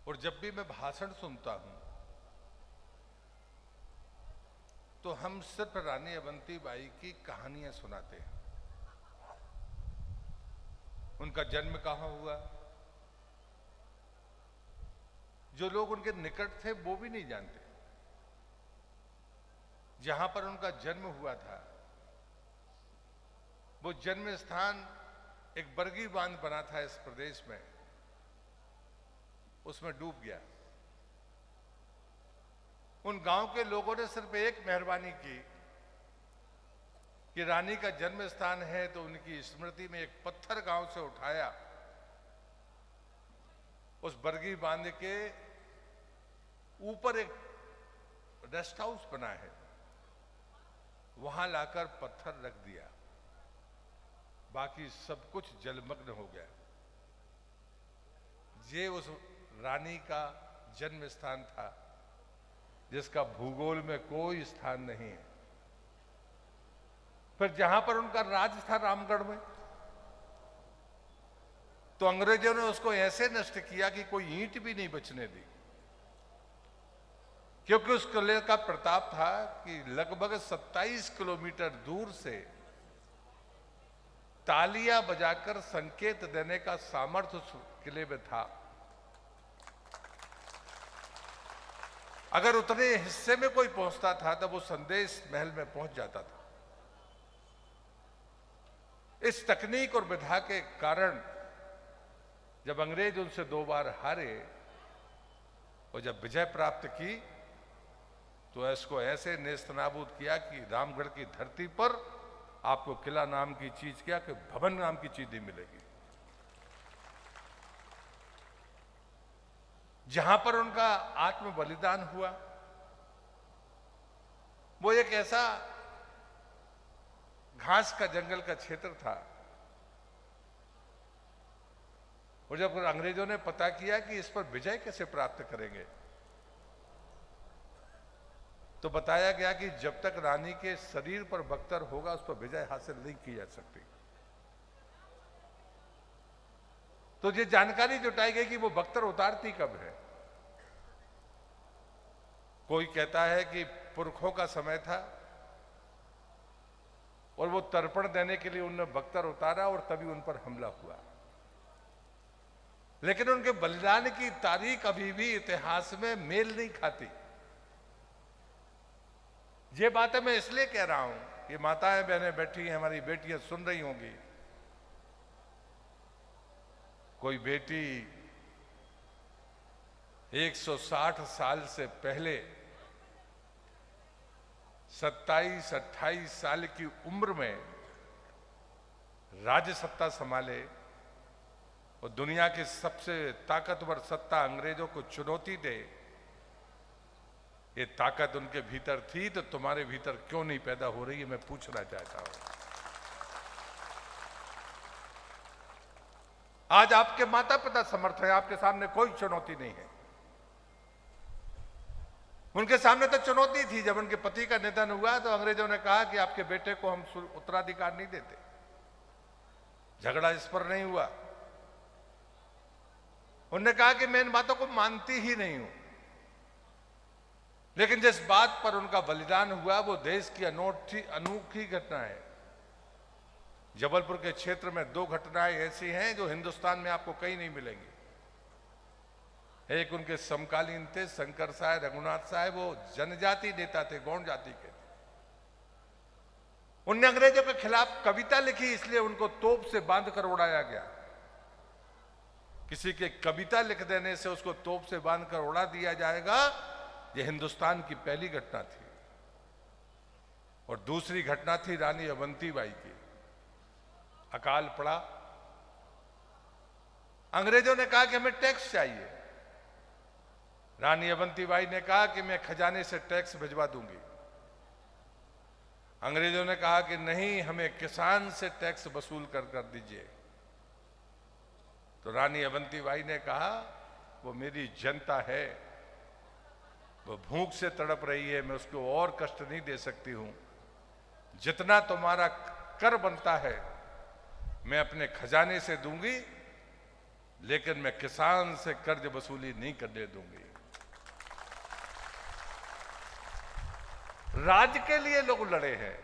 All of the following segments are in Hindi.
और जब भी मैं भाषण सुनता हूं तो हम सिर्फ रानी अवंतीबाई की कहानियां सुनाते हैं। उनका जन्म कहां हुआ, जो लोग उनके निकट थे वो भी नहीं जानते। जहां पर उनका जन्म हुआ था वो जन्म स्थान एक बरगी बांध बना था इस प्रदेश में, उसमें डूब गया। उन गांव के लोगों ने सिर्फ एक मेहरबानी की कि रानी का जन्म स्थान है तो उनकी स्मृति में एक पत्थर गांव से उठाया, उस बरगी बांध के ऊपर एक रेस्ट हाउस बना है, वहां लाकर पत्थर रख दिया। बाकी सब कुछ जलमग्न हो गया। ये उस रानी का जन्म स्थान था जिसका भूगोल में कोई स्थान नहीं है। फिर जहां पर उनका राज था रामगढ़ में, तो अंग्रेजों ने उसको ऐसे नष्ट किया कि कोई ईंट भी नहीं बचने दी, क्योंकि उस किले का प्रताप था कि लगभग 27 किलोमीटर दूर से तालियां बजाकर संकेत देने का सामर्थ्य उस किले में था। अगर उतने हिस्से में कोई पहुंचता था तब वो संदेश महल में पहुंच जाता था। इस तकनीक और विधा के कारण जब अंग्रेज उनसे 2 बार हारे और जब विजय प्राप्त की तो इसको ऐसे नेस्तनाबूद किया कि रामगढ़ की धरती पर आपको किला नाम की चीज क्या कि भवन नाम की चीज नहीं मिलेगी। जहां पर उनका आत्म बलिदान हुआ वो एक ऐसा घास का जंगल का क्षेत्र था, और जब अंग्रेजों ने पता किया कि इस पर विजय कैसे प्राप्त करेंगे तो बताया गया कि जब तक रानी के शरीर पर बख्तर होगा उस पर विजय हासिल नहीं की जा सकती। तो ये जानकारी जुटाई गई कि वो बख्तर उतारती कब है। कोई कहता है कि पुरखों का समय था और वो तर्पण देने के लिए उन्होंने बख्तर उतारा और तभी उन पर हमला हुआ। लेकिन उनके बलिदान की तारीख अभी भी इतिहास में मेल नहीं खाती। ये बातें मैं इसलिए कह रहा हूं कि माताएं बहनें बैठी हैं, हमारी बेटियां सुन रही होंगी। कोई बेटी 160 साल से पहले 27-28 साल की उम्र में राज्य सत्ता संभाले और दुनिया की सबसे ताकतवर सत्ता अंग्रेजों को चुनौती दे, ये ताकत उनके भीतर थी तो तुम्हारे भीतर क्यों नहीं पैदा हो रही है, मैं पूछना चाहता हूं। आज आपके माता पिता समर्थ हैं, आपके सामने कोई चुनौती नहीं है। उनके सामने तो चुनौती थी जब उनके पति का निधन हुआ तो अंग्रेजों ने कहा कि आपके बेटे को हम उत्तराधिकार नहीं देते। झगड़ा इस पर नहीं हुआ। उन्होंने कहा कि मैं इन बातों को मानती ही नहीं हूं, लेकिन जिस बात पर उनका बलिदान हुआ वो देश की अनोखी घटना है। जबलपुर के क्षेत्र में 2 घटनाएं ऐसी हैं जो हिंदुस्तान में आपको कहीं नहीं मिलेंगी। एक उनके समकालीन थे शंकर साहब रघुनाथ साहब, वो जनजाति नेता थे, गौड़ जाति के थे। उनने अंग्रेजों के खिलाफ कविता लिखी, इसलिए उनको तोप से बांध कर उड़ाया गया। किसी के कविता लिख देने से उसको तोप से बांध कर उड़ा दिया जाएगा, यह हिंदुस्तान की पहली घटना थी। और दूसरी घटना थी रानी अवंतीबाई की। अकाल पड़ा, अंग्रेजों ने कहा कि हमें टैक्स चाहिए। रानी अवंतीबाई ने कहा कि मैं खजाने से टैक्स भिजवा दूंगी। अंग्रेजों ने कहा कि नहीं, हमें किसान से टैक्स वसूल कर दीजिए। तो रानी अवंतीबाई ने कहा वो मेरी जनता है, वो भूख से तड़प रही है, मैं उसको और कष्ट नहीं दे सकती हूं। जितना तुम्हारा कर बनता है मैं अपने खजाने से दूंगी, लेकिन मैं किसान से कर्ज वसूली नहीं करने दूंगी। राज्य के लिए लोग लड़े हैं,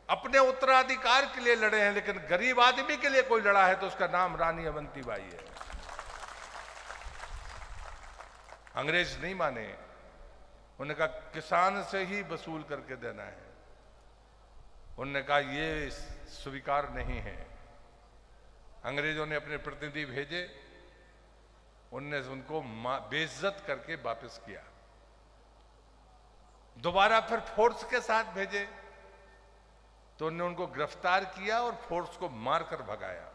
अपने उत्तराधिकार के लिए लड़े हैं, लेकिन गरीब आदमी के लिए कोई लड़ा है तो उसका नाम रानी अवंतीबाई है। अंग्रेज नहीं माने, उन्होंने कहा किसान से ही वसूल करके देना है। उन्होंने कहा ये स्वीकार नहीं है। अंग्रेजों ने अपने प्रतिनिधि भेजे, उनने उनको बेइज्जत करके वापस किया। दोबारा फिर फोर्स के साथ भेजे तो उन्होंने उनको गिरफ्तार किया और फोर्स को मारकर भगाया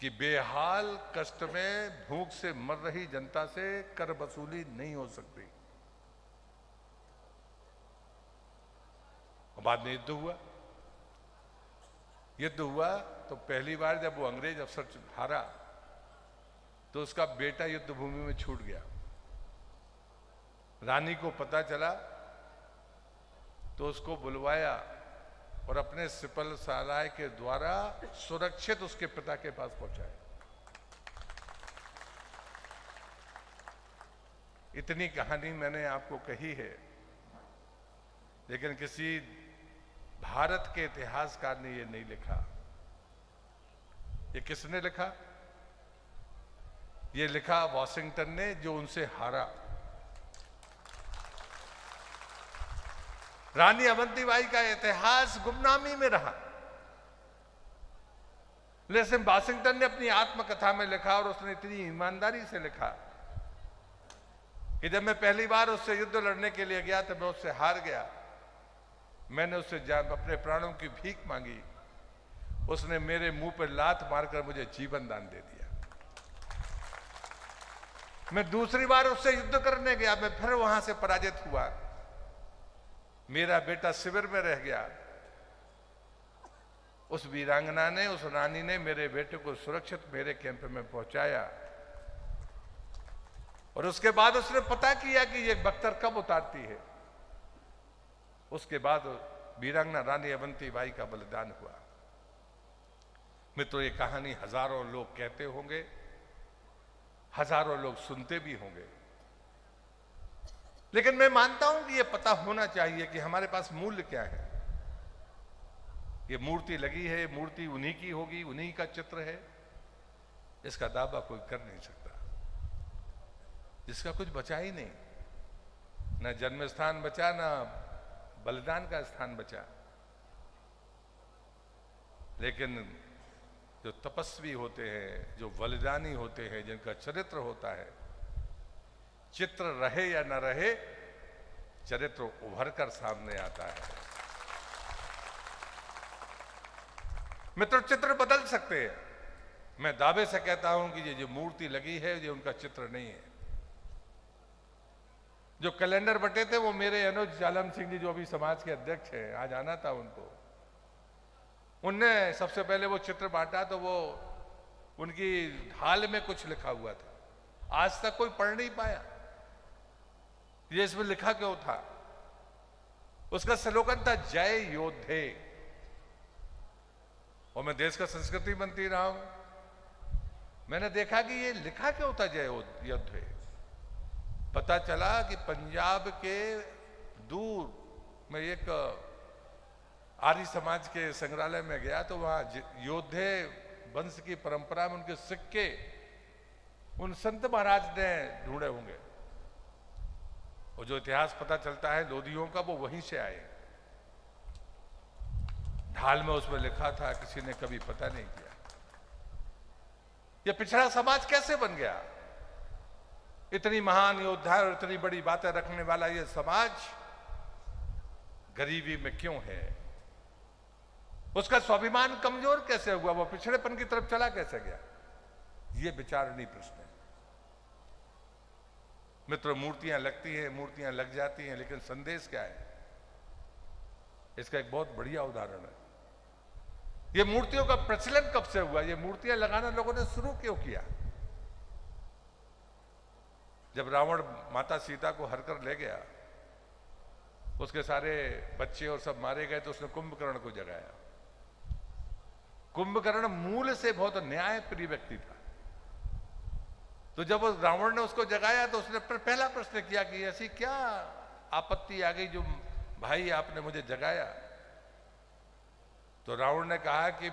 कि बेहाल कष्ट में भूख से मर रही जनता से कर वसूली नहीं हो सकती। बाद में युद्ध हुआ तो पहली बार जब वो अंग्रेज अफसर हारा तो उसका बेटा युद्ध भूमि में छूट गया। रानी को पता चला तो उसको बुलवाया और अपने सिपल सालाय के द्वारा सुरक्षित उसके पिता के पास पहुंचाया। इतनी कहानी मैंने आपको कही है, लेकिन किसी भारत के इतिहासकार ने ये नहीं लिखा। ये किसने लिखा? ये लिखा वॉशिंगटन ने, जो उनसे हारा। रानी अवंतीबाई का इतिहास गुमनामी में रहा, लेकिन वॉशिंगटन ने अपनी आत्मकथा में लिखा, और उसने इतनी ईमानदारी से लिखा कि जब मैं पहली बार उससे युद्ध लड़ने के लिए गया तो मैं उससे हार गया। मैंने उससे अपने प्राणों की भीख मांगी, उसने मेरे मुंह पर लात मारकर मुझे जीवन दान दे दिया। मैं दूसरी बार उससे युद्ध करने गया, मैं फिर वहां से पराजित हुआ। मेरा बेटा शिविर में रह गया। उस वीरांगना ने, उस रानी ने मेरे बेटे को सुरक्षित मेरे कैंप में पहुंचाया, और उसके बाद उसने पता किया कि ये बख्तर कब उतारती है। उसके बाद वीरांगना रानी अवंतीबाई का बलिदान हुआ। मित्रों, ये कहानी हजारों लोग कहते होंगे, हजारों लोग सुनते भी होंगे, लेकिन मैं मानता हूं कि ये पता होना चाहिए कि हमारे पास मूल्य क्या है। ये मूर्ति लगी है, मूर्ति उन्हीं की होगी, उन्हीं का चित्र है, इसका दावा कोई कर नहीं सकता। इसका कुछ बचा ही नहीं, ना जन्म स्थान बचा, ना बलिदान का स्थान बचा। लेकिन जो तपस्वी होते हैं, जो बलिदानी होते हैं, जिनका चरित्र होता है, चित्र रहे या न रहे, चरित्र उभर कर सामने आता है। मित्र, चित्र बदल सकते हैं। मैं दावे से कहता हूं कि ये जो मूर्ति लगी है, ये उनका चित्र नहीं है। जो कैलेंडर बटे थे वो मेरे अनुज जालम सिंह जी, जो अभी समाज के अध्यक्ष हैं, आज आना था उनको, उनने सबसे पहले वो चित्र बांटा तो वो उनकी ढाल में कुछ लिखा हुआ था। आज तक कोई पढ़ नहीं पाया ये इसमें लिखा क्यों था। उसका स्लोगन था जय योद्धे, और मैं देश का संस्कृति मंत्री रहा हूं, मैंने देखा कि ये लिखा क्यों था जय योद्धे। पता चला कि पंजाब के दूर में एक आर्य समाज के संग्रहालय में गया तो वहां योद्धे वंश की परंपरा में उनके सिक्के उन संत महाराज ने ढूंढे होंगे, और जो इतिहास पता चलता है लोधियों का, वो वहीं से आए। ढाल में उसमें लिखा था, किसी ने कभी पता नहीं किया। ये पिछड़ा समाज कैसे बन गया? इतनी महान योद्धा और इतनी बड़ी बातें रखने वाला ये समाज गरीबी में क्यों है? उसका स्वाभिमान कमजोर कैसे हुआ? वो पिछड़ेपन की तरफ चला कैसे गया? ये विचारणीय प्रश्न है। मित्रों, मूर्तियां लगती हैं, मूर्तियां लग जाती हैं, लेकिन संदेश क्या है? इसका एक बहुत बढ़िया उदाहरण है। ये मूर्तियों का प्रचलन कब से हुआ? ये मूर्तियां लगाना लोगों ने शुरू क्यों किया? जब रावण माता सीता को हरकर ले गया, उसके सारे बच्चे और सब मारे गए, तो उसने कुंभकर्ण को जगाया। कुंभकर्ण मूल से बहुत न्याय प्रिय व्यक्ति था। तो जब रावण ने उसको जगाया तो उसने पहला प्रश्न किया कि ऐसी क्या आपत्ति आ गई जो भाई आपने मुझे जगाया। तो रावण ने कहा कि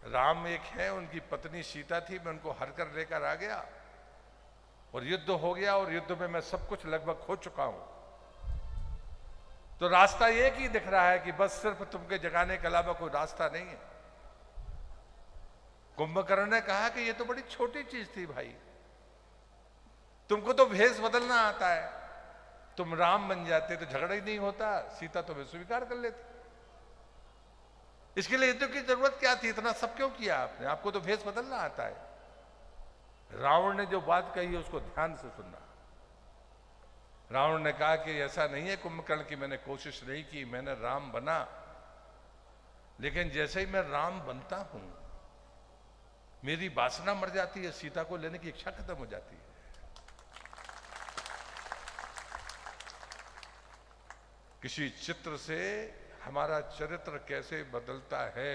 राम एक है, उनकी पत्नी सीता थी, मैं उनको हर कर लेकर आ गया और युद्ध हो गया और युद्ध में मैं सब कुछ लगभग खो चुका हूं। तो रास्ता एक ही दिख रहा है कि बस सिर्फ तुमके जगाने के अलावा कोई रास्ता नहीं है। कुंभकर्ण ने कहा कि ये तो बड़ी छोटी चीज थी भाई, तुमको तो भेष बदलना आता है, तुम राम बन जाते तो झगड़ा ही नहीं होता, सीता तुम्हें स्वीकार कर लेती। इसके लिए युद्ध की जरूरत क्या थी, इतना सब क्यों किया आपने, आपको तो भेष बदलना आता है। रावण ने जो बात कही उसको ध्यान से सुनना। रावण ने कहा कि ऐसा नहीं है कुंभकर्ण की मैंने कोशिश नहीं की, मैंने राम बना, लेकिन जैसे ही मैं राम बनता हूं मेरी वासना मर जाती है, सीता को लेने की इच्छा खत्म हो जाती है। किसी चित्र से हमारा चरित्र कैसे बदलता है,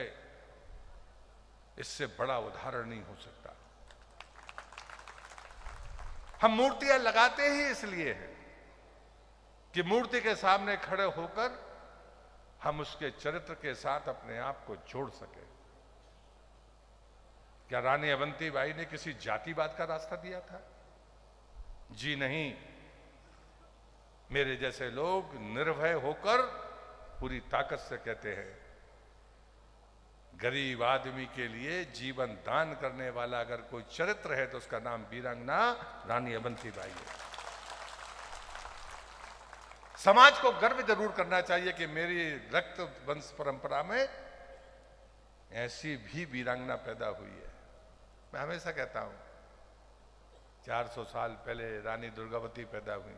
इससे बड़ा उदाहरण नहीं हो सकता। हम मूर्तियां लगाते ही इसलिए हैं कि मूर्ति के सामने खड़े होकर हम उसके चरित्र के साथ अपने आप को जोड़ सके। क्या रानी अवंतीबाई ने किसी जातिवाद का रास्ता दिया था? जी नहीं। मेरे जैसे लोग निर्भय होकर पूरी ताकत से कहते हैं, गरीब आदमी के लिए जीवन दान करने वाला अगर कोई चरित्र है तो उसका नाम वीरांगना रानी अवंतीबाई है। समाज को गर्व जरूर करना चाहिए कि मेरी रक्त वंश परंपरा में ऐसी भी वीरांगना पैदा हुई है। मैं हमेशा कहता हूं 400 साल पहले रानी दुर्गावती पैदा हुई,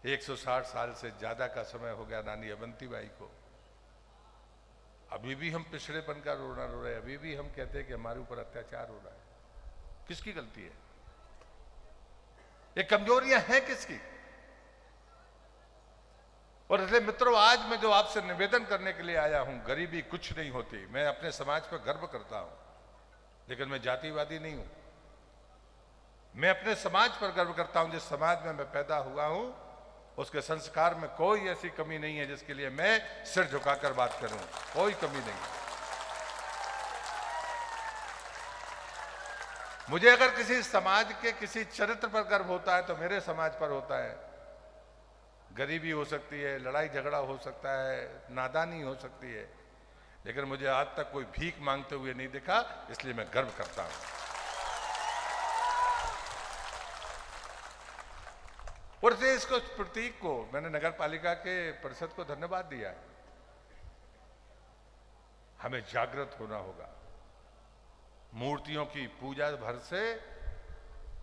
160 साल से ज्यादा का समय हो गया रानी अवंतीबाई को। अभी भी हम पिछड़ेपन का रोना रो रहे हैं, अभी भी हम कहते हैं कि हमारे ऊपर अत्याचार हो रहा है। किसकी गलती है? ये कमजोरियां हैं किसकी? और इसलिए मित्रों, आज मैं जो आपसे निवेदन करने के लिए आया हूं, गरीबी कुछ नहीं होती। मैं अपने समाज पर गर्व करता हूं, लेकिन मैं जातिवादी नहीं हूं। मैं अपने समाज पर गर्व करता हूं। जिस समाज में मैं पैदा हुआ हूं उसके संस्कार में कोई ऐसी कमी नहीं है जिसके लिए मैं सिर झुकाकर बात करूं, कोई कमी नहीं। मुझे अगर किसी समाज के किसी चरित्र पर गर्व होता है तो मेरे समाज पर होता है। गरीबी हो सकती है, लड़ाई झगड़ा हो सकता है, नादानी हो सकती है, लेकिन मुझे आज तक कोई भीख मांगते हुए नहीं दिखा, इसलिए मैं गर्व करता हूं। और से इसको प्रतीक को मैंने नगर पालिका के परिषद को धन्यवाद दिया है। हमें जागृत होना होगा। मूर्तियों की पूजा भर से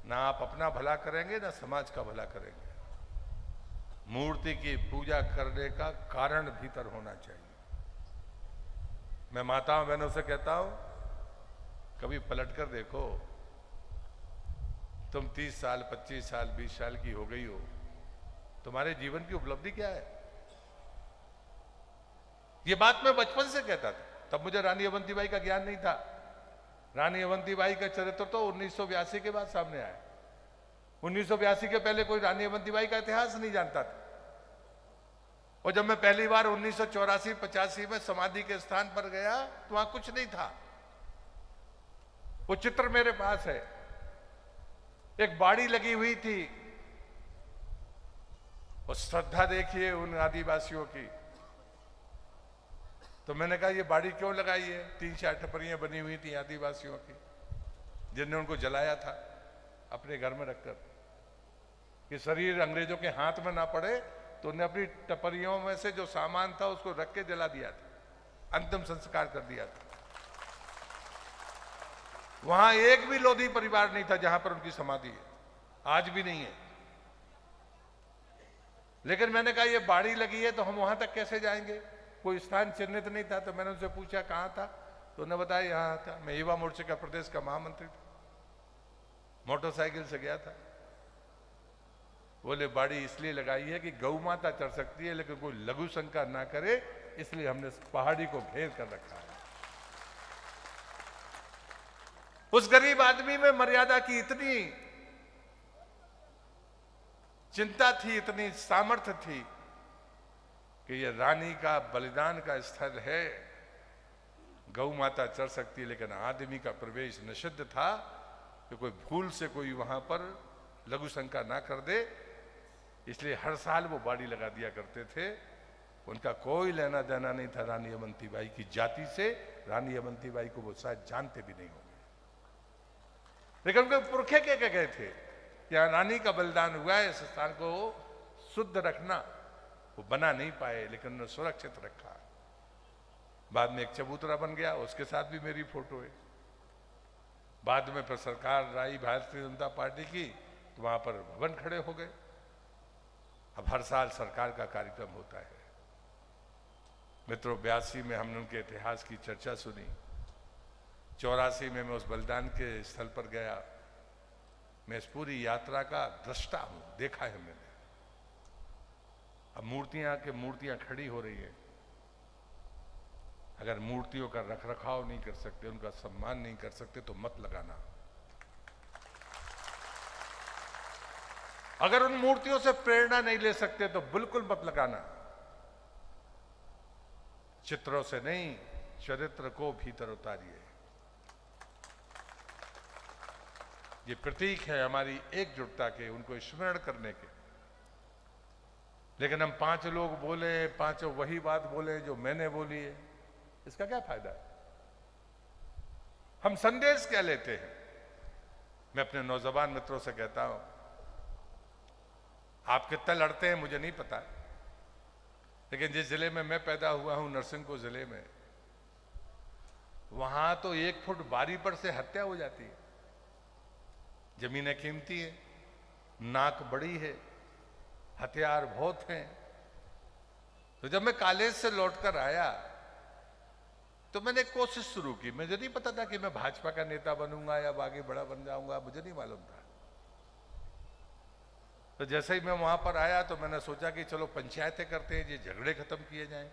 ना आप अपना भला करेंगे ना समाज का भला करेंगे। मूर्ति की पूजा करने का कारण भीतर होना चाहिए। मैं माताओं बहनों से कहता हूं, कभी पलटकर देखो, तुम 30 साल 25 साल 20 साल की हो गई हो, तुम्हारे जीवन की उपलब्धि क्या है? ये बात मैं बचपन से कहता था, तब मुझे रानी अवंतीबाई का ज्ञान नहीं था। रानी अवंतीबाई का चरित्र तो 1982 के बाद सामने आया। 1982 के पहले कोई रानी अवंतीबाई का इतिहास नहीं जानता था। और जब मैं पहली बार 1984-85 में समाधि के स्थान पर गया तो वहां कुछ नहीं था। वो चित्र मेरे पास है। एक बाड़ी लगी हुई थी और श्रद्धा देखिए उन आदिवासियों की। तो मैंने कहा ये बाड़ी क्यों लगाई है? 3-4 टपरियां बनी हुई थी आदिवासियों की, जिनने उनको जलाया था अपने घर में रखकर, कि शरीर अंग्रेजों के हाथ में ना पड़े। तो उन्हें अपनी टपरियों में से जो सामान था उसको रख के जला दिया था, अंतिम संस्कार कर दिया था। वहां एक भी लोधी परिवार नहीं था जहां पर उनकी समाधि है, आज भी नहीं है। लेकिन मैंने कहा ये बाड़ी लगी है तो हम वहां तक कैसे जाएंगे? कोई स्थान चिन्हित नहीं था। तो मैंने उनसे पूछा कहां था, तो उन्होंने बताया यहां था। मैं युवा मोर्चे का प्रदेश का महामंत्री था, मोटरसाइकिल से गया था। बोले बाड़ी इसलिए लगाई है कि गौ माता चढ़ सकती है, लेकिन कोई लघु शंका ना करे इसलिए हमने इस पहाड़ी को घेर कर रखा है। उस गरीब आदमी में मर्यादा की इतनी चिंता थी, इतनी सामर्थ्य थी कि ये रानी का बलिदान का स्थल है, गौ माता चढ़ सकती है, लेकिन आदमी का प्रवेश निषिद्ध था कि कोई भूल से कोई वहां पर लघु शंका ना कर दे। इसलिए हर साल वो बाड़ी लगा दिया करते थे। उनका कोई लेना देना नहीं था रानी अवंती बाई की जाति से। रानी अवंती बाई को वो शायद जानते भी नहीं होंगे, लेकिन उनके पुरखे क्या गए थे कि रानी का बलिदान हुआ है, इस स्थान को शुद्ध रखना। वो बना नहीं पाए, लेकिन उन्होंने सुरक्षित रखा। बाद में एक चबूतरा बन गया, उसके साथ भी मेरी फोटो है। बाद में फिर सरकार आई भारतीय जनता पार्टी की, तो वहां पर भवन खड़े हो गए। अब हर साल सरकार का कार्यक्रम होता है। मित्रों, 82 में हमने उनके इतिहास की चर्चा सुनी। 84 में मैं उस बलिदान के स्थल पर गया। मैं इस पूरी यात्रा का दृष्टा हूं, देखा है मैंने। अब मूर्तियां खड़ी हो रही है। अगर मूर्तियों का रखरखाव नहीं कर सकते, उनका सम्मान नहीं कर सकते, तो मत लगाना। अगर उन मूर्तियों से प्रेरणा नहीं ले सकते तो बिल्कुल मत लगाना। चित्रों से नहीं, चरित्र को भीतर उतारिए। ये प्रतीक है हमारी एकजुटता के, उनको स्मरण करने के। लेकिन हम 5 लोग बोले, 5 वही बात बोले जो मैंने बोली है, इसका क्या फायदा है? हम संदेश क्या लेते हैं? मैं अपने नौजवान मित्रों से कहता हूं, आप कितना लड़ते हैं मुझे नहीं पता, लेकिन जिस जिले में मैं पैदा हुआ हूं, नरसिंहपुर जिले में, वहां तो 1 फुट बारी पर से हत्या हो जाती है। जमीनें कीमती है, नाक बड़ी है, हथियार बहुत हैं। तो जब मैं कॉलेज से लौटकर आया तो मैंने कोशिश शुरू की। मुझे नहीं पता था कि मैं भाजपा का नेता बनूंगा या आगे बड़ा बन जाऊंगा, मुझे नहीं मालूम था। तो जैसे ही मैं वहां पर आया तो मैंने सोचा कि चलो पंचायतें करते हैं, ये झगड़े खत्म किए जाएं।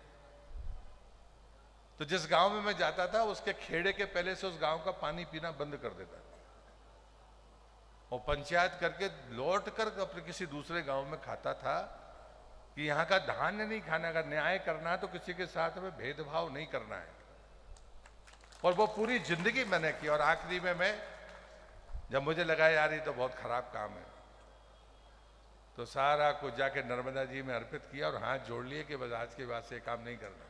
तो जिस गांव में मैं जाता था, उसके खेड़े के पहले से उस गांव का पानी पीना बंद कर देता था, और पंचायत करके लौट कर अपने किसी दूसरे गांव में खाता था कि यहाँ का धान्य नहीं खाना, अगर न्याय करना है तो किसी के साथ में भेदभाव नहीं करना है। और वो पूरी जिंदगी मैंने की। और आखिरी में मैं जब मुझे लगा यार ये तो बहुत खराब काम है, तो सारा कुछ जाके नर्मदा जी में अर्पित किया और हाथ जोड़ लिए कि बस आज के बाद से काम नहीं करना।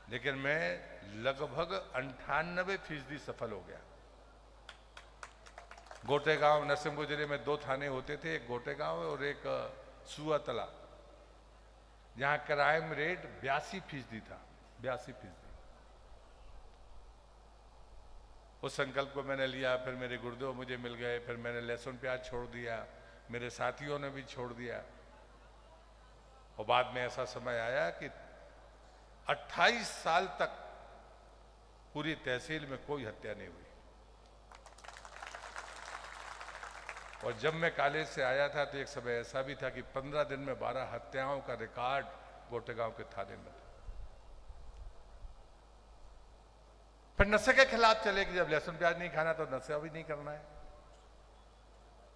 लेकिन मैं लगभग 98% सफल हो गया। गोटे गांव, नरसिंहपुर जिले में 2 थाने होते थे, एक गोटे गांव और एक सुअतला, जहां क्राइम रेट 82% था। 82%। उस संकल्प को मैंने लिया। फिर मेरे गुरुदेव मुझे मिल गए, फिर मैंने लहसुन प्याज छोड़ दिया, मेरे साथियों ने भी छोड़ दिया। और बाद में ऐसा समय आया कि 28 साल तक पूरी तहसील में कोई हत्या नहीं हुई। और जब मैं कॉलेज से आया था तो एक समय ऐसा भी था कि 15 दिन में 12 हत्याओं का रिकॉर्ड गोटेगांव के थाने में था। फिर नशे के खिलाफ चले कि जब लहसुन प्याज नहीं खाना तो नशा भी नहीं करना है।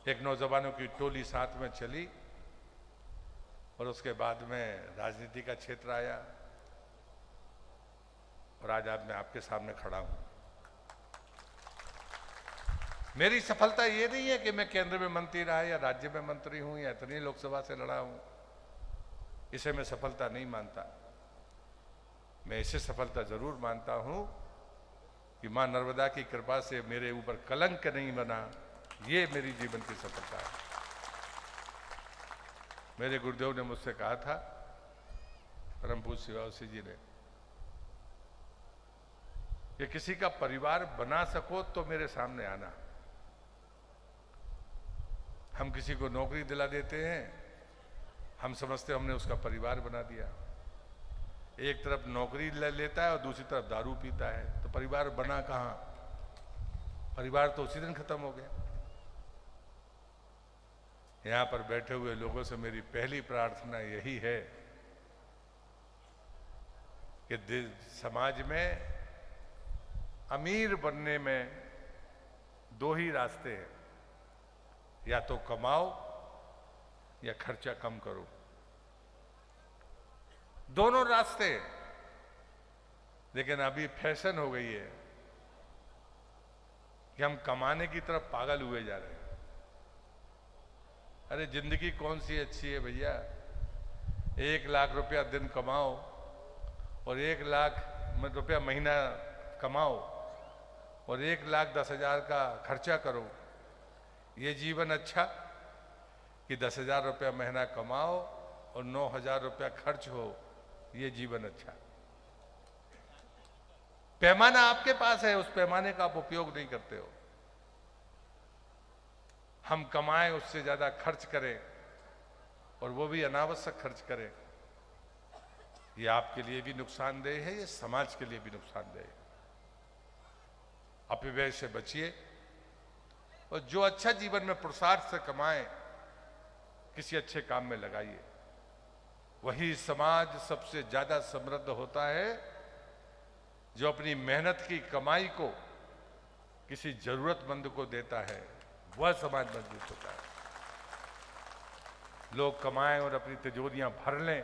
एक नौजवानों की टोली साथ में चली और उसके बाद में राजनीति का क्षेत्र आया और आज मैं आपके सामने खड़ा हूं। मेरी सफलता ये नहीं है कि मैं केंद्र में मंत्री रहा या राज्य में मंत्री हूं या इतनी लोकसभा से लड़ा हूं। इसे मैं सफलता नहीं मानता। मैं इसे सफलता जरूर मानता हूं कि मां नर्मदा की कृपा से मेरे ऊपर कलंक नहीं बना। ये मेरी जीवन की सफलता है। मेरे गुरुदेव ने मुझसे कहा था, परम पूज्य शिवावसी जी ने, कि किसी का परिवार बना सको तो मेरे सामने आना। हम किसी को नौकरी दिला देते हैं, हम समझते हमने उसका परिवार बना दिया। एक तरफ नौकरी ले लेता है और दूसरी तरफ दारू पीता है, तो परिवार बना कहां? परिवार तो उसी दिन खत्म हो गया। यहां पर बैठे हुए लोगों से मेरी पहली प्रार्थना यही है कि समाज में अमीर बनने में दो ही रास्ते हैं, या तो कमाओ या खर्चा कम करो। दोनों रास्ते हैं। लेकिन अभी फैशन हो गई है कि हम कमाने की तरफ पागल हुए जा रहे हैं। अरे जिंदगी कौन सी अच्छी है भैया, 1 लाख रुपया दिन कमाओ और 1 लाख रुपया महीना कमाओ और 1,10,000 का खर्चा करो। ये जीवन अच्छा कि 10,000 रुपया महीना कमाओ और 9,000 रुपया खर्च हो, ये जीवन अच्छा। पैमाना आपके पास है, उस पैमाने का आप उपयोग नहीं करते हो। हम कमाएं उससे ज्यादा खर्च करें और वो भी अनावश्यक खर्च करें, ये आपके लिए भी नुकसानदेह है, ये समाज के लिए भी नुकसानदेह है। अपव्यय से बचिए और जो अच्छा जीवन में पुरुषार्थ से कमाएं, किसी अच्छे काम में लगाइए। वही समाज सबसे ज्यादा समृद्ध होता है जो अपनी मेहनत की कमाई को किसी जरूरतमंद को देता है, वह समाज मजबूत होता है। लोग कमाएं और अपनी तिजोरियां भर लें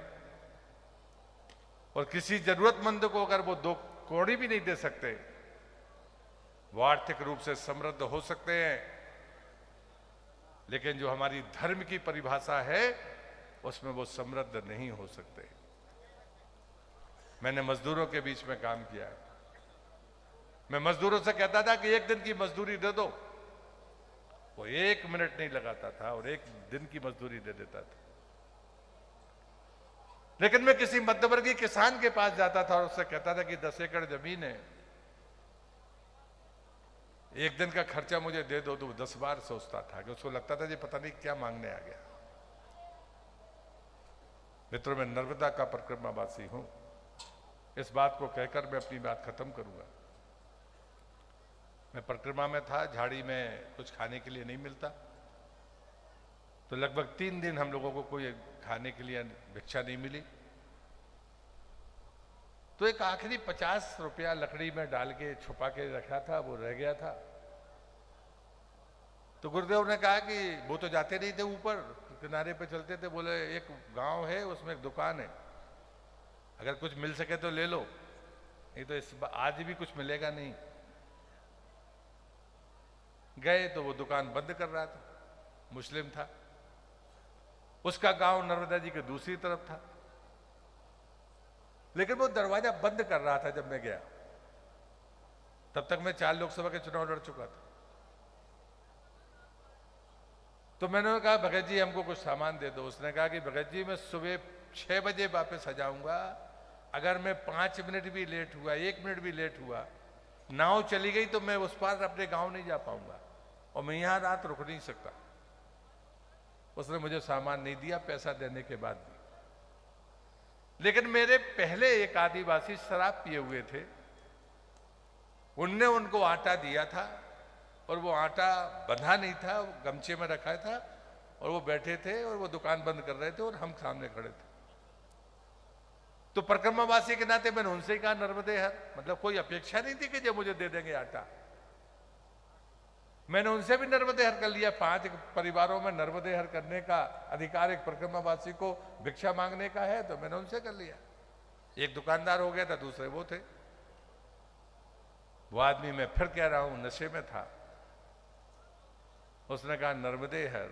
और किसी जरूरतमंद को अगर वो 2 कौड़ी भी नहीं दे सकते, वो आर्थिक रूप से समृद्ध हो सकते हैं, लेकिन जो हमारी धर्म की परिभाषा है उसमें वो समृद्ध नहीं हो सकते। मैंने मजदूरों के बीच में काम किया है। मैं मजदूरों से कहता था कि 1 दिन की मजदूरी दे दो, वो 1 मिनट नहीं लगाता था और 1 दिन की मजदूरी दे देता था। लेकिन मैं किसी मध्यवर्गीय किसान के पास जाता था और उससे कहता था कि 10 एकड़ जमीन है, 1 दिन का खर्चा मुझे दे दो, तो वो 10 बार सोचता था कि उसको लगता था ये पता नहीं क्या मांगने आ गया। मित्रों, मैं नर्मदा का परिक्रमावासी हूं। इस बात को कहकर मैं अपनी बात खत्म करूंगा। मैं परिक्रमा में था, झाड़ी में कुछ खाने के लिए नहीं मिलता, तो लगभग 3 दिन हम लोगों को कोई खाने के लिए भिक्षा नहीं मिली। तो एक आखिरी 50 रुपया लकड़ी में डाल के छुपा के रखा था, वो रह गया था। तो गुरुदेव ने कहा कि वो तो जाते नहीं थे, ऊपर किनारे पे चलते थे। बोले एक गांव है, उसमें एक दुकान है, अगर कुछ मिल सके तो ले लो, नहीं तो आज भी कुछ मिलेगा नहीं। गए तो वो दुकान बंद कर रहा था, मुस्लिम था। उसका गांव नर्मदा जी के दूसरी तरफ था, लेकिन वो दरवाजा बंद कर रहा था जब मैं गया। तब तक मैं 4 लोकसभा के चुनाव लड़ चुका था। तो मैंने कहा भगत जी हमको कुछ सामान दे दो। उसने कहा कि भगत जी मैं सुबह 6 बजे वापस आ जाऊंगा, अगर मैं 5 मिनट भी लेट हुआ, 1 मिनट भी लेट हुआ, नाव चली गई तो मैं उस पार अपने गांव नहीं जा पाऊंगा और मैं यहां रात रुक नहीं सकता। उसने मुझे सामान नहीं दिया, पैसा देने के बाद भी। लेकिन मेरे पहले एक आदिवासी शराब पिए हुए थे, उनने उनको आटा दिया था और वो आटा बंधा नहीं था, वो गमछे में रखा था और वो बैठे थे और वो दुकान बंद कर रहे थे और हम सामने खड़े थे। तो परिक्रमावासी के नाते मैंने उनसे कहा नर्मदे हर, मतलब कोई अपेक्षा नहीं थी कि जो मुझे दे देंगे आटा। मैंने उनसे भी नर्मदे हर कर लिया। 5 परिवारों में नर्मदे हर करने का अधिकार एक परिक्रमावासी को भिक्षा मांगने का है, तो मैंने उनसे कर लिया। एक दुकानदार हो गया था, दूसरे वो थे। वो आदमी, मैं फिर कह रहा हूं, नशे में था। उसने कहा नर्मदे हर,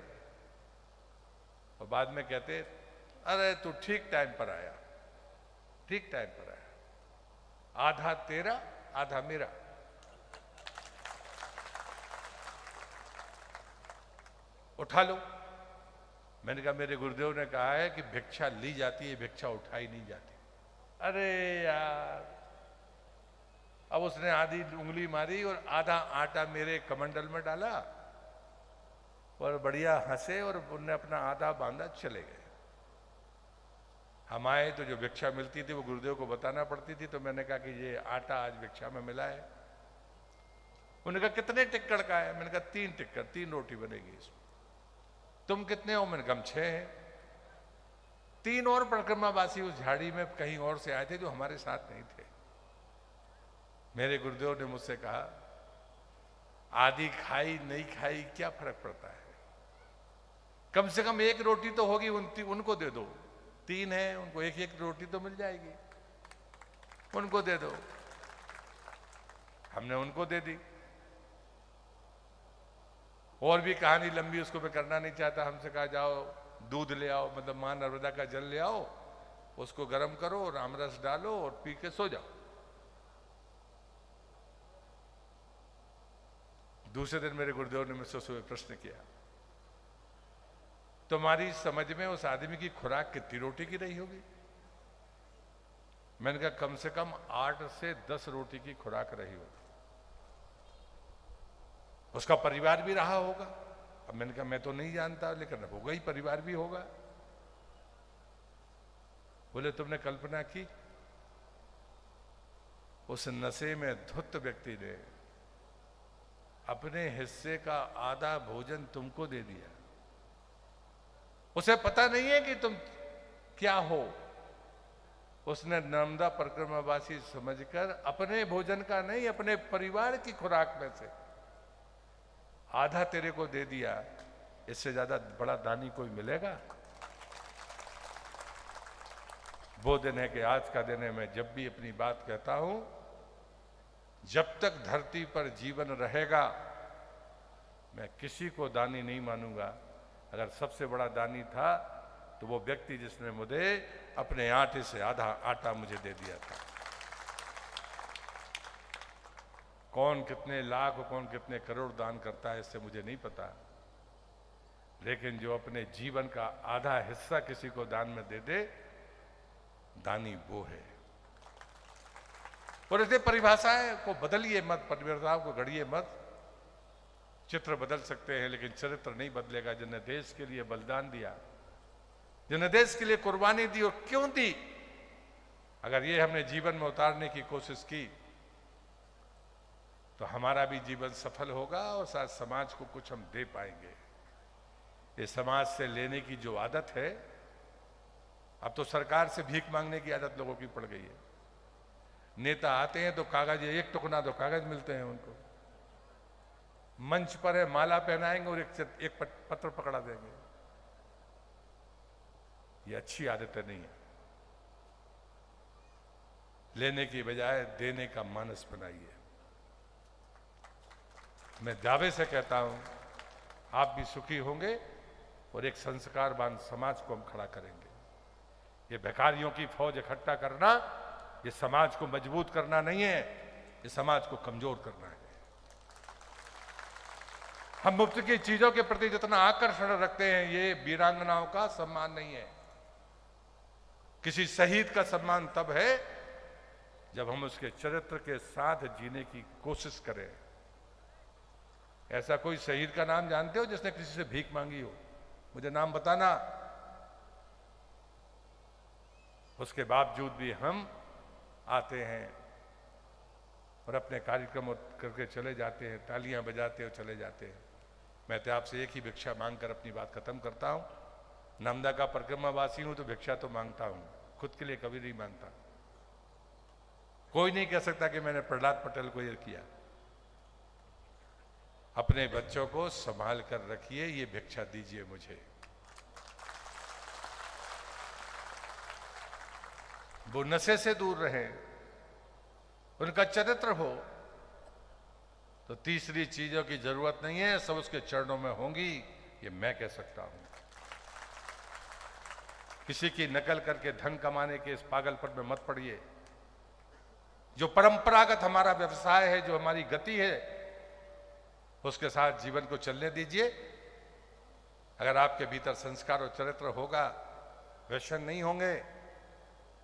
और बाद में कहते अरे तू ठीक टाइम पर आया, ठीक टाइम पर आया, आधा तेरा आधा मेरा। उठा लो। मैंने कहा मेरे गुरुदेव ने कहा है कि भिक्षा ली जाती है, भिक्षा उठाई नहीं जाती। अरे यार, अब उसने आधी उंगली मारी और आधा आटा मेरे कमंडल में डाला और बढ़िया हंसे और उन्होंने अपना आधा बांधा, चले गए। हम आए तो जो भिक्षा मिलती थी वो गुरुदेव को बताना पड़ती थी। तो मैंने कहा कि ये आटा आज भिक्षा में मिला है। उन्होंने कहा कितने टिक्कड़ का है? मैंने कहा 3 टिक्कड़, 3 रोटी बनेगी इसमें। तुम कितने हो? मैंने कहा हम 6 हैं। 3 और परिक्रमावासी उस झाड़ी में कहीं और से आए थे जो हमारे साथ नहीं थे। मेरे गुरुदेव ने मुझसे कहा, आधी खाई नहीं खाई क्या फर्क पड़ता है, कम से कम एक रोटी तो होगी, उनको दे दो। 3 है, उनको एक एक रोटी तो मिल जाएगी, उनको दे दो। हमने उनको दे दी। और भी कहानी लंबी, उसको मैं करना नहीं चाहता। हमसे कहा, जाओ दूध ले आओ, मतलब मां नर्मदा का जल ले आओ, उसको गर्म करो, रामरस डालो और पी के सो जाओ। दूसरे दिन मेरे गुरुदेव ने मुझसे सुबह प्रश्न किया, तुम्हारी समझ में उस आदमी की खुराक कितनी रोटी की रही होगी? मैंने कहा, कम से कम 8 से 10 रोटी की खुराक रही होगी। उसका परिवार भी रहा होगा। अब मैंने कहा, मैं तो नहीं जानता, लेकिन होगा ही, परिवार भी होगा। बोले, तुमने कल्पना की उस नशे में धुत व्यक्ति ने अपने हिस्से का आधा भोजन तुमको दे दिया। उसे पता नहीं है कि तुम क्या हो। उसने नर्मदा परिक्रमावासी समझकर अपने भोजन का नहीं, अपने परिवार की खुराक में से आधा तेरे को दे दिया। इससे ज्यादा बड़ा दानी कोई मिलेगा? वो दिन है कि आज का दिन है। मैं जब भी अपनी बात कहता हूं, जब तक धरती पर जीवन रहेगा मैं किसी को दानी नहीं मानूंगा। अगर सबसे बड़ा दानी था तो वो व्यक्ति जिसने मुझे अपने आटे से आधा आटा मुझे दे दिया था। कौन कितने लाख, कौन कितने करोड़ दान करता है इससे मुझे नहीं पता, लेकिन जो अपने जीवन का आधा हिस्सा किसी को दान में दे दे, दानी वो है। और ऐसे परिभाषाएं को बदलिए मत, परिभाषाओं को गढ़िए मत। चित्र बदल सकते हैं लेकिन चरित्र नहीं बदलेगा। जिन्हें देश के लिए बलिदान दिया, जिन्हें देश के लिए कुर्बानी दी, और क्यों दी, अगर ये हमने जीवन में उतारने की कोशिश की तो हमारा भी जीवन सफल होगा और साथ समाज को कुछ हम दे पाएंगे। ये समाज से लेने की जो आदत है, अब तो सरकार से भीख मांगने की आदत लोगों की पड़ गई है। नेता आते हैं तो कागज, एक टुकड़ा तो कागज मिलते हैं उनको, मंच पर है माला पहनाएंगे और एक पत्र पकड़ा देंगे। ये अच्छी आदतें नहीं है। लेने की बजाय देने का मानस बनाइए। मैं दावे से कहता हूं, आप भी सुखी होंगे और एक संस्कारवान समाज को हम खड़ा करेंगे। ये भिखारियों की फौज इकट्ठा करना, ये समाज को मजबूत करना नहीं है, ये समाज को कमजोर करना है। हम मुफ्त की चीजों के प्रति जितना आकर्षण रखते हैं, ये वीरांगनाओं का सम्मान नहीं है। किसी शहीद का सम्मान तब है जब हम उसके चरित्र के साथ जीने की कोशिश करें। ऐसा कोई शहीद का नाम जानते हो जिसने किसी से भीख मांगी हो? मुझे नाम बताना। उसके बावजूद भी हम आते हैं और अपने कार्यक्रम करके चले जाते हैं, तालियां बजाते और चले जाते हैं। मैं तो आपसे एक ही भिक्षा मांगकर अपनी बात खत्म करता हूं। नर्मदा का परिक्रमावासी हूं तो भिक्षा तो मांगता हूं, खुद के लिए कभी नहीं मांगता। कोई नहीं कह सकता कि मैंने प्रहलाद पटेल को ये किया। अपने बच्चों को संभाल कर रखिए, ये भिक्षा दीजिए मुझे। वो नशे से दूर रहे, उनका चरित्र हो, तो तीसरी चीजों की जरूरत नहीं है, सब उसके चरणों में होंगी, ये मैं कह सकता हूं। किसी की नकल करके धन कमाने के इस पागलपन में मत पड़िए। जो परंपरागत हमारा व्यवसाय है, जो हमारी गति है, उसके साथ जीवन को चलने दीजिए। अगर आपके भीतर संस्कार और चरित्र होगा, व्यसन नहीं होंगे,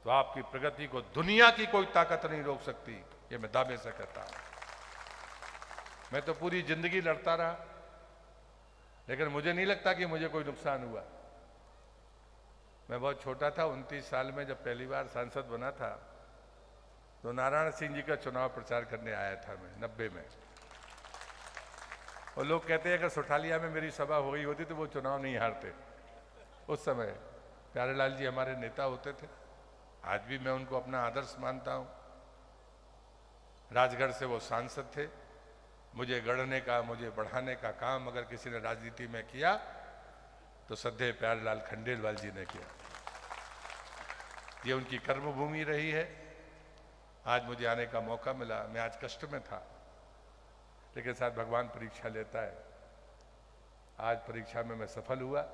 तो आपकी प्रगति को दुनिया की कोई ताकत नहीं रोक सकती। ये मैं दावे से कहता हूं। मैं तो पूरी जिंदगी लड़ता रहा, लेकिन मुझे नहीं लगता कि मुझे कोई नुकसान हुआ। मैं बहुत छोटा था, 29 साल में जब पहली बार सांसद बना था, तो नारायण सिंह जी का चुनाव प्रचार करने आया था मैं 90 में। और लोग कहते हैं अगर सुठालिया में मेरी सभा हो गई होती तो वो चुनाव नहीं हारते उस समय। प्यारेलाल जी हमारे नेता होते थे, आज भी मैं उनको अपना आदर्श मानता हूं। राजगढ़ से वो सांसद थे। मुझे गढ़ने का, मुझे बढ़ाने का काम अगर किसी ने राजनीति में किया तो श्रद्धेय प्यारेलाल खंडेलवाल जी ने किया। ये उनकी कर्मभूमि रही है। आज मुझे आने का मौका मिला। मैं आज कष्ट में था, लेकिन साथ भगवान परीक्षा लेता है। आज परीक्षा में मैं सफल हुआ,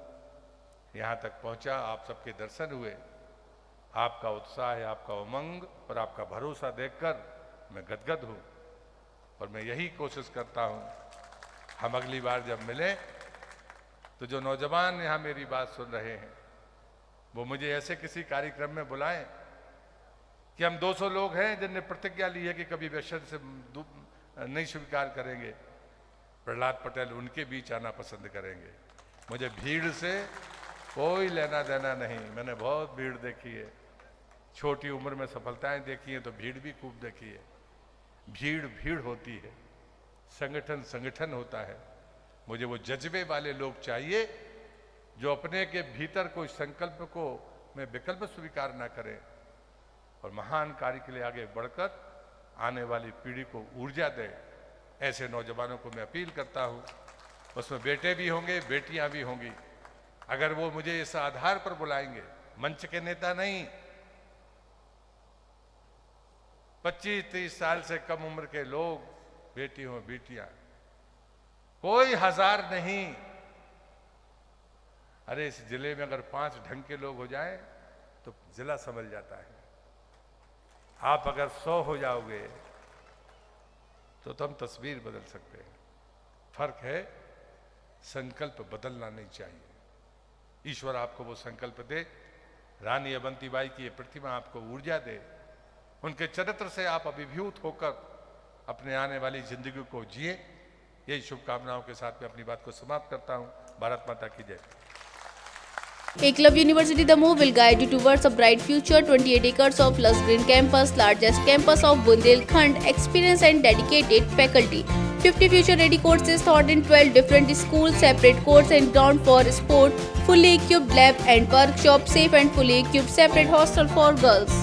यहाँ तक पहुँचा, आप सबके दर्शन हुए। आपका उत्साह है, आपका उमंग और आपका भरोसा देखकर मैं गदगद हूँ। और मैं यही कोशिश करता हूँ, हम अगली बार जब मिलें तो जो नौजवान यहाँ मेरी बात सुन रहे हैं वो मुझे ऐसे किसी कार्यक्रम में बुलाएं कि हम 200 लोग हैं जिनने प्रतिज्ञा ली है कि कभी व्यसन से नहीं स्वीकार करेंगे। प्रहलाद पटेल उनके बीच आना पसंद करेंगे। मुझे भीड़ से कोई लेना देना नहीं। मैंने बहुत भीड़ देखी है, छोटी उम्र में सफलताएं देखी हैं तो भीड़ भी खूब देखी है। भीड़ भीड़ होती है, संगठन संगठन होता है। मुझे वो जज्बे वाले लोग चाहिए जो अपने के भीतर कोई संकल्प को में विकल्प स्वीकार ना करें और महान कार्य के लिए आगे बढ़कर आने वाली पीढ़ी को ऊर्जा दे। ऐसे नौजवानों को मैं अपील करता हूं। उसमें बेटे भी होंगे, बेटियां भी होंगी। अगर वो मुझे इस आधार पर बुलाएंगे, मंच के नेता नहीं, 25-30 साल से कम उम्र के लोग, बेटी हो बेटियां, कोई 1000 नहीं। अरे इस जिले में अगर 5 ढंग के लोग हो जाएं तो जिला संभल जाता है। आप अगर 100 हो जाओगे तो हम तस्वीर बदल सकते हैं। फर्क है, संकल्प बदलना नहीं चाहिए। ईश्वर आपको वो संकल्प दे। रानी अवंतीबाई की ये प्रतिमा आपको ऊर्जा दे। उनके चरित्र से आप अभिभूत होकर अपने आने वाली जिंदगी को जिए। यही शुभकामनाओं के साथ मैं अपनी बात को समाप्त करता हूं। भारत माता की जय। Eklavya University Damoh will guide you towards a bright future. 28 acres of lush green campus, largest campus of Bundelkhand, experienced and dedicated faculty. 50 future-ready courses taught in 12 different schools, separate courts and ground for sport, fully equipped lab and workshop, safe and fully equipped separate hostel for girls.